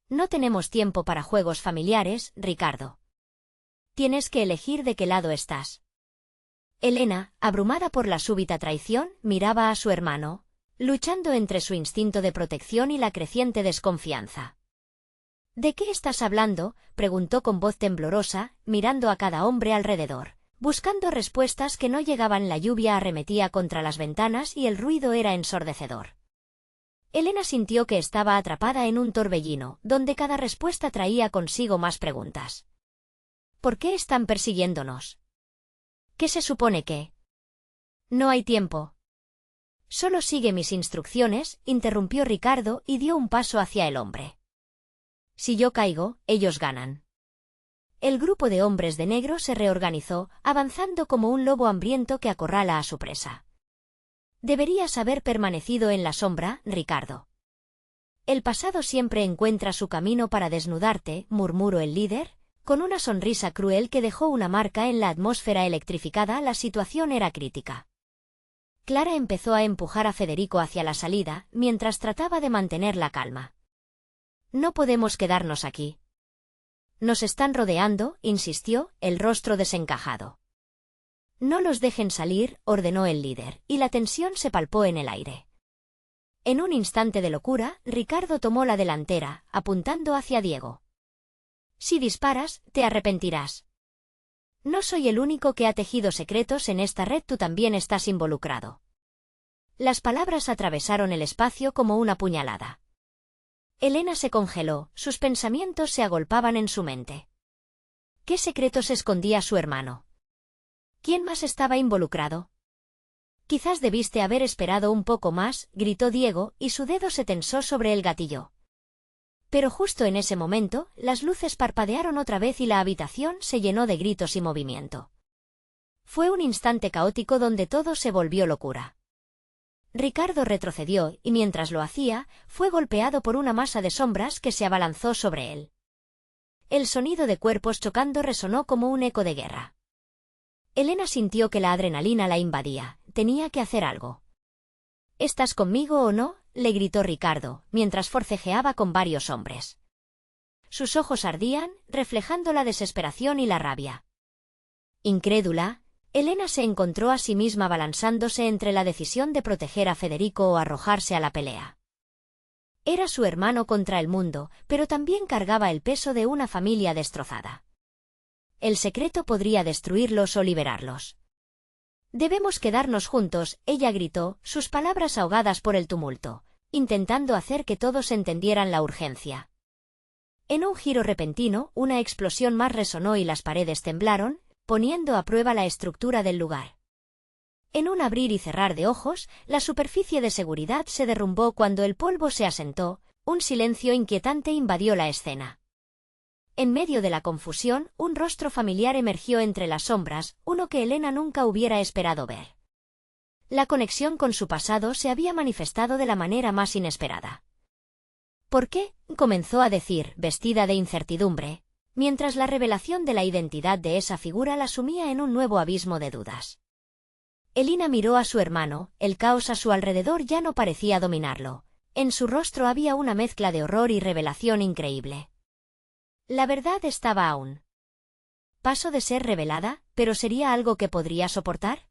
No tenemos tiempo para juegos familiares, Ricardo. Tienes que elegir de qué lado estás». Elena, abrumada por la súbita traición, miraba a su hermano, luchando entre su instinto de protección y la creciente desconfianza. «¿De qué estás hablando?», preguntó con voz temblorosa, mirando a cada hombre alrededor, buscando respuestas que no llegaban. La lluvia arremetía contra las ventanas y el ruido era ensordecedor. Elena sintió que estaba atrapada en un torbellino, donde cada respuesta traía consigo más preguntas. ¿Por qué están persiguiéndonos? ¿Qué se supone que? No hay tiempo. Solo sigue mis instrucciones, interrumpió Ricardo y dio un paso hacia el hombre. Si yo caigo, ellos ganan. El grupo de hombres de negro se reorganizó, avanzando como un lobo hambriento que acorrala a su presa. Deberías haber permanecido en la sombra, Ricardo. El pasado siempre encuentra su camino para desnudarte, murmuró el líder, con una sonrisa cruel que dejó una marca en la atmósfera electrificada. La situación era crítica. Clara empezó a empujar a Federico hacia la salida, mientras trataba de mantener la calma. «No podemos quedarnos aquí. Nos están rodeando», insistió, el rostro desencajado. «No los dejen salir», ordenó el líder, y la tensión se palpó en el aire. En un instante de locura, Ricardo tomó la delantera, apuntando hacia Diego. «Si disparas, te arrepentirás». No soy el único que ha tejido secretos en esta red, tú también estás involucrado. Las palabras atravesaron el espacio como una puñalada. Elena se congeló, sus pensamientos se agolpaban en su mente. ¿Qué secretos escondía su hermano? ¿Quién más estaba involucrado? Quizás debiste haber esperado un poco más, gritó Diego, y su dedo se tensó sobre el gatillo. Pero justo en ese momento, las luces parpadearon otra vez y la habitación se llenó de gritos y movimiento. Fue un instante caótico donde todo se volvió locura. Ricardo retrocedió y mientras lo hacía, fue golpeado por una masa de sombras que se abalanzó sobre él. El sonido de cuerpos chocando resonó como un eco de guerra. Elena sintió que la adrenalina la invadía, tenía que hacer algo. ¿Estás conmigo o no?, le gritó Ricardo, mientras forcejeaba con varios hombres. Sus ojos ardían, reflejando la desesperación y la rabia. Incrédula, Elena se encontró a sí misma balanzándose entre la decisión de proteger a Federico o arrojarse a la pelea. Era su hermano contra el mundo, pero también cargaba el peso de una familia destrozada. El secreto podría destruirlos o liberarlos. Debemos quedarnos juntos, ella gritó, sus palabras ahogadas por el tumulto, intentando hacer que todos entendieran la urgencia. En un giro repentino, una explosión más resonó y las paredes temblaron, poniendo a prueba la estructura del lugar. En un abrir y cerrar de ojos, la superficie de seguridad se derrumbó cuando el polvo se asentó, un silencio inquietante invadió la escena. En medio de la confusión, un rostro familiar emergió entre las sombras, uno que Elena nunca hubiera esperado ver. La conexión con su pasado se había manifestado de la manera más inesperada. ¿Por qué?, comenzó a decir, vestida de incertidumbre, mientras la revelación de la identidad de esa figura la sumía en un nuevo abismo de dudas. Elena miró a su hermano, el caos a su alrededor ya no parecía dominarlo. En su rostro había una mezcla de horror y revelación increíble. La verdad estaba a un paso de ser revelada, pero ¿sería algo que podría soportar?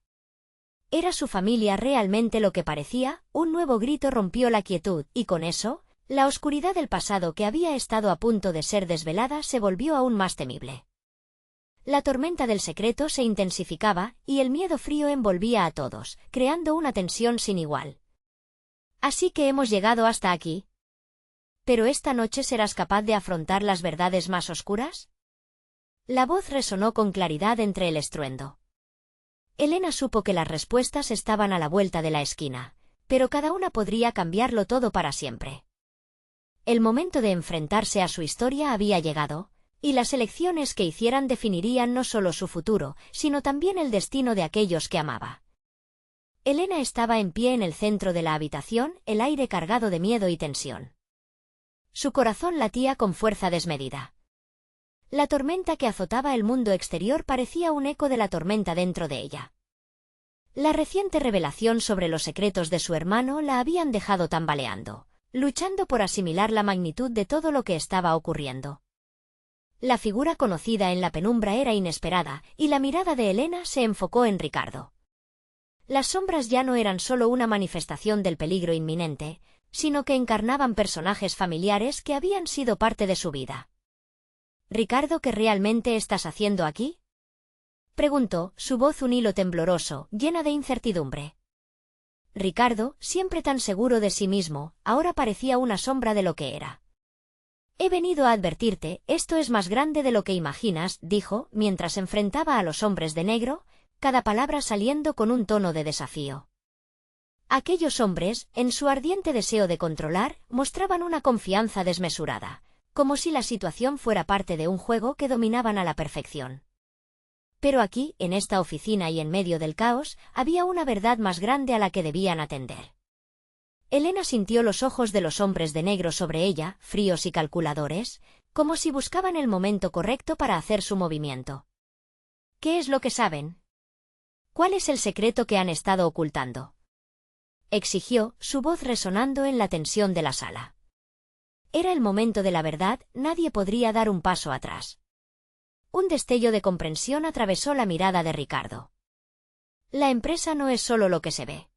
¿Era su familia realmente lo que parecía? Un nuevo grito rompió la quietud, y con eso, la oscuridad del pasado que había estado a punto de ser desvelada se volvió aún más temible. La tormenta del secreto se intensificaba, y el miedo frío envolvía a todos, creando una tensión sin igual. Así que hemos llegado hasta aquí. ¿Pero esta noche serás capaz de afrontar las verdades más oscuras? La voz resonó con claridad entre el estruendo. Elena supo que las respuestas estaban a la vuelta de la esquina, pero cada una podría cambiarlo todo para siempre. El momento de enfrentarse a su historia había llegado, y las elecciones que hicieran definirían no solo su futuro, sino también el destino de aquellos que amaba. Elena estaba en pie en el centro de la habitación, el aire cargado de miedo y tensión. Su corazón latía con fuerza desmedida. La tormenta que azotaba el mundo exterior parecía un eco de la tormenta dentro de ella. La reciente revelación sobre los secretos de su hermano la habían dejado tambaleando, luchando por asimilar la magnitud de todo lo que estaba ocurriendo. La figura conocida en la penumbra era inesperada, y la mirada de Elena se enfocó en Ricardo. Las sombras ya no eran solo una manifestación del peligro inminente, sino que encarnaban personajes familiares que habían sido parte de su vida. «Ricardo, ¿qué realmente estás haciendo aquí?», preguntó, su voz un hilo tembloroso, llena de incertidumbre. Ricardo, siempre tan seguro de sí mismo, ahora parecía una sombra de lo que era. «He venido a advertirte, esto es más grande de lo que imaginas», dijo, mientras enfrentaba a los hombres de negro, cada palabra saliendo con un tono de desafío. Aquellos hombres, en su ardiente deseo de controlar, mostraban una confianza desmesurada, como si la situación fuera parte de un juego que dominaban a la perfección. Pero aquí, en esta oficina y en medio del caos, había una verdad más grande a la que debían atender. Elena sintió los ojos de los hombres de negro sobre ella, fríos y calculadores, como si buscaban el momento correcto para hacer su movimiento. ¿Qué es lo que saben? ¿Cuál es el secreto que han estado ocultando?, exigió, su voz resonando en la tensión de la sala. Era el momento de la verdad, nadie podría dar un paso atrás. Un destello de comprensión atravesó la mirada de Ricardo. La empresa no es solo lo que se ve.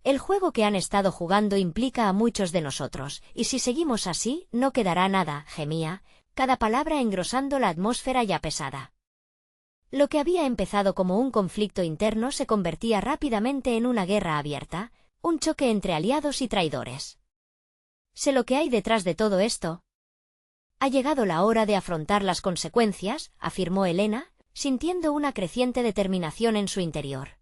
El juego que han estado jugando implica a muchos de nosotros, y si seguimos así, no quedará nada, gemía, cada palabra engrosando la atmósfera ya pesada. Lo que había empezado como un conflicto interno se convertía rápidamente en una guerra abierta, un choque entre aliados y traidores. Sé lo que hay detrás de todo esto. Ha llegado la hora de afrontar las consecuencias, afirmó Elena, sintiendo una creciente determinación en su interior.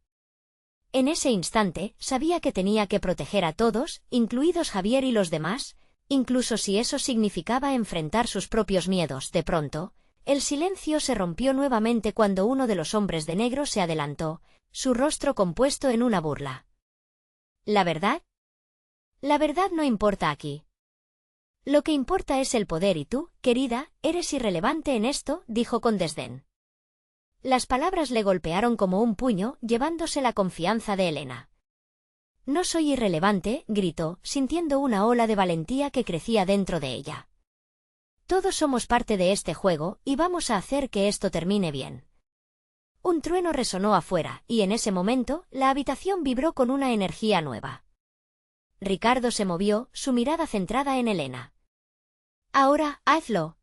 En ese instante, sabía que tenía que proteger a todos, incluidos Javier y los demás, incluso si eso significaba enfrentar sus propios miedos. De pronto, el silencio se rompió nuevamente cuando uno de los hombres de negro se adelantó, su rostro compuesto en una burla. ¿La verdad? La verdad no importa aquí. Lo que importa es el poder y tú, querida, eres irrelevante en esto, dijo con desdén. Las palabras le golpearon como un puño, llevándose la confianza de Elena. No soy irrelevante, gritó, sintiendo una ola de valentía que crecía dentro de ella. Todos somos parte de este juego, y vamos a hacer que esto termine bien. Un trueno resonó afuera, y en ese momento, la habitación vibró con una energía nueva. Ricardo se movió, su mirada centrada en Elena. Ahora, hazlo.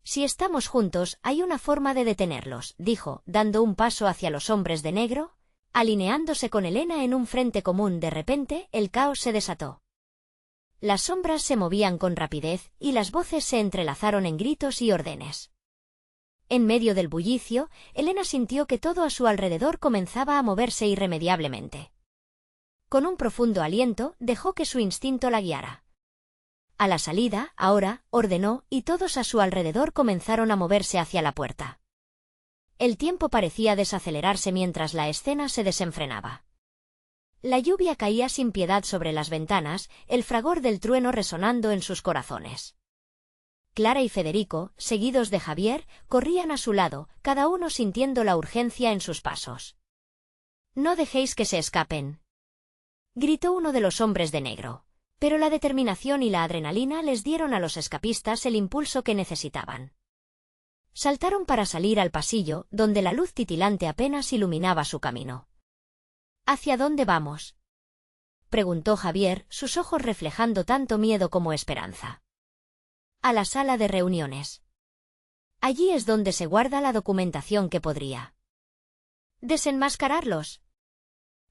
Si estamos juntos, hay una forma de detenerlos, dijo, dando un paso hacia los hombres de negro, alineándose con Elena en un frente común. De repente, el caos se desató. Las sombras se movían con rapidez, y las voces se entrelazaron en gritos y órdenes. En medio del bullicio, Elena sintió que todo a su alrededor comenzaba a moverse irremediablemente. Con un profundo aliento, dejó que su instinto la guiara. A la salida, ahora, ordenó, y todos a su alrededor comenzaron a moverse hacia la puerta. El tiempo parecía desacelerarse mientras la escena se desenfrenaba. La lluvia caía sin piedad sobre las ventanas, el fragor del trueno resonando en sus corazones. Clara y Federico, seguidos de Javier, corrían a su lado, cada uno sintiendo la urgencia en sus pasos. «No dejéis que se escapen», gritó uno de los hombres de negro. Pero la determinación y la adrenalina les dieron a los escapistas el impulso que necesitaban. Saltaron para salir al pasillo, donde la luz titilante apenas iluminaba su camino. ¿Hacia dónde vamos?, preguntó Javier, sus ojos reflejando tanto miedo como esperanza. A la sala de reuniones. Allí es donde se guarda la documentación que podría desenmascararlos,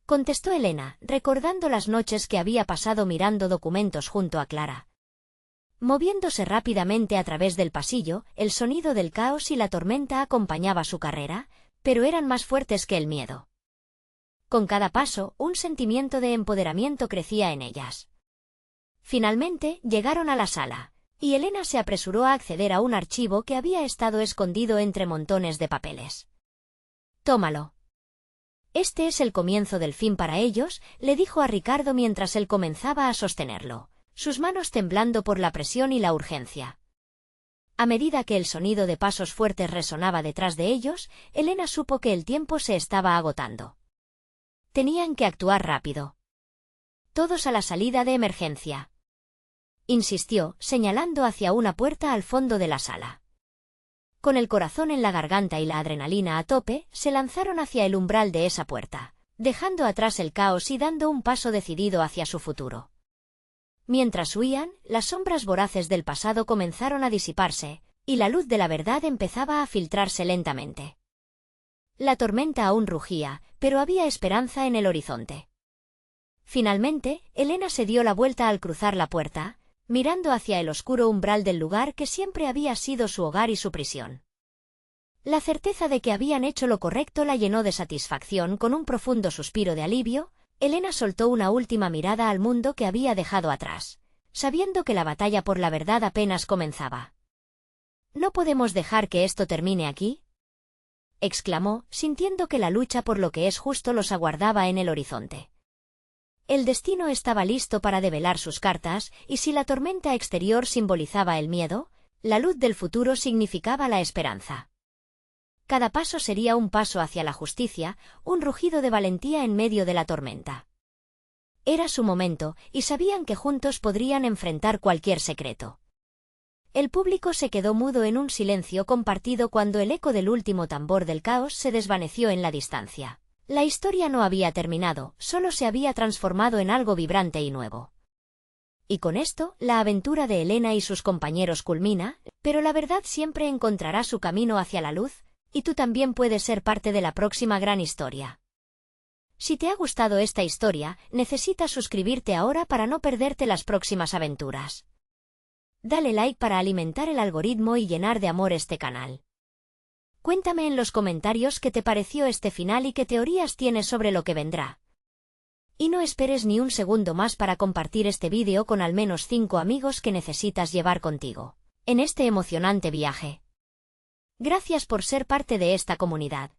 contestó Elena, recordando las noches que había pasado mirando documentos junto a Clara. Moviéndose rápidamente a través del pasillo, el sonido del caos y la tormenta acompañaba su carrera, pero eran más fuertes que el miedo. Con cada paso, un sentimiento de empoderamiento crecía en ellas. Finalmente, llegaron a la sala, y Elena se apresuró a acceder a un archivo que había estado escondido entre montones de papeles. «Tómalo. Este es el comienzo del fin para ellos», le dijo a Ricardo mientras él comenzaba a sostenerlo, sus manos temblando por la presión y la urgencia. A medida que el sonido de pasos fuertes resonaba detrás de ellos, Elena supo que el tiempo se estaba agotando. Tenían que actuar rápido. «Todos a la salida de emergencia», insistió, señalando hacia una puerta al fondo de la sala. Con el corazón en la garganta y la adrenalina a tope, se lanzaron hacia el umbral de esa puerta, dejando atrás el caos y dando un paso decidido hacia su futuro. Mientras huían, las sombras voraces del pasado comenzaron a disiparse, y la luz de la verdad empezaba a filtrarse lentamente. La tormenta aún rugía, pero había esperanza en el horizonte. Finalmente, Elena se dio la vuelta al cruzar la puerta, mirando hacia el oscuro umbral del lugar que siempre había sido su hogar y su prisión. La certeza de que habían hecho lo correcto la llenó de satisfacción. Con un profundo suspiro de alivio, Elena soltó una última mirada al mundo que había dejado atrás, sabiendo que la batalla por la verdad apenas comenzaba. «¿No podemos dejar que esto termine aquí?», exclamó, sintiendo que la lucha por lo que es justo los aguardaba en el horizonte. El destino estaba listo para develar sus cartas, y si la tormenta exterior simbolizaba el miedo, la luz del futuro significaba la esperanza. Cada paso sería un paso hacia la justicia, un rugido de valentía en medio de la tormenta. Era su momento, y sabían que juntos podrían enfrentar cualquier secreto. El público se quedó mudo en un silencio compartido cuando el eco del último tambor del caos se desvaneció en la distancia. La historia no había terminado, solo se había transformado en algo vibrante y nuevo. Y con esto, la aventura de Elena y sus compañeros culmina, pero la verdad siempre encontrará su camino hacia la luz, Y tú también puedes ser parte de la próxima gran historia. Si te ha gustado esta historia, necesitas suscribirte ahora para no perderte las próximas aventuras. Dale like para alimentar el algoritmo y llenar de amor este canal. Cuéntame en los comentarios qué te pareció este final y qué teorías tienes sobre lo que vendrá. Y no esperes ni un segundo más para compartir este vídeo con al menos 5 amigos que necesitas llevar contigo en este emocionante viaje. Gracias por ser parte de esta comunidad.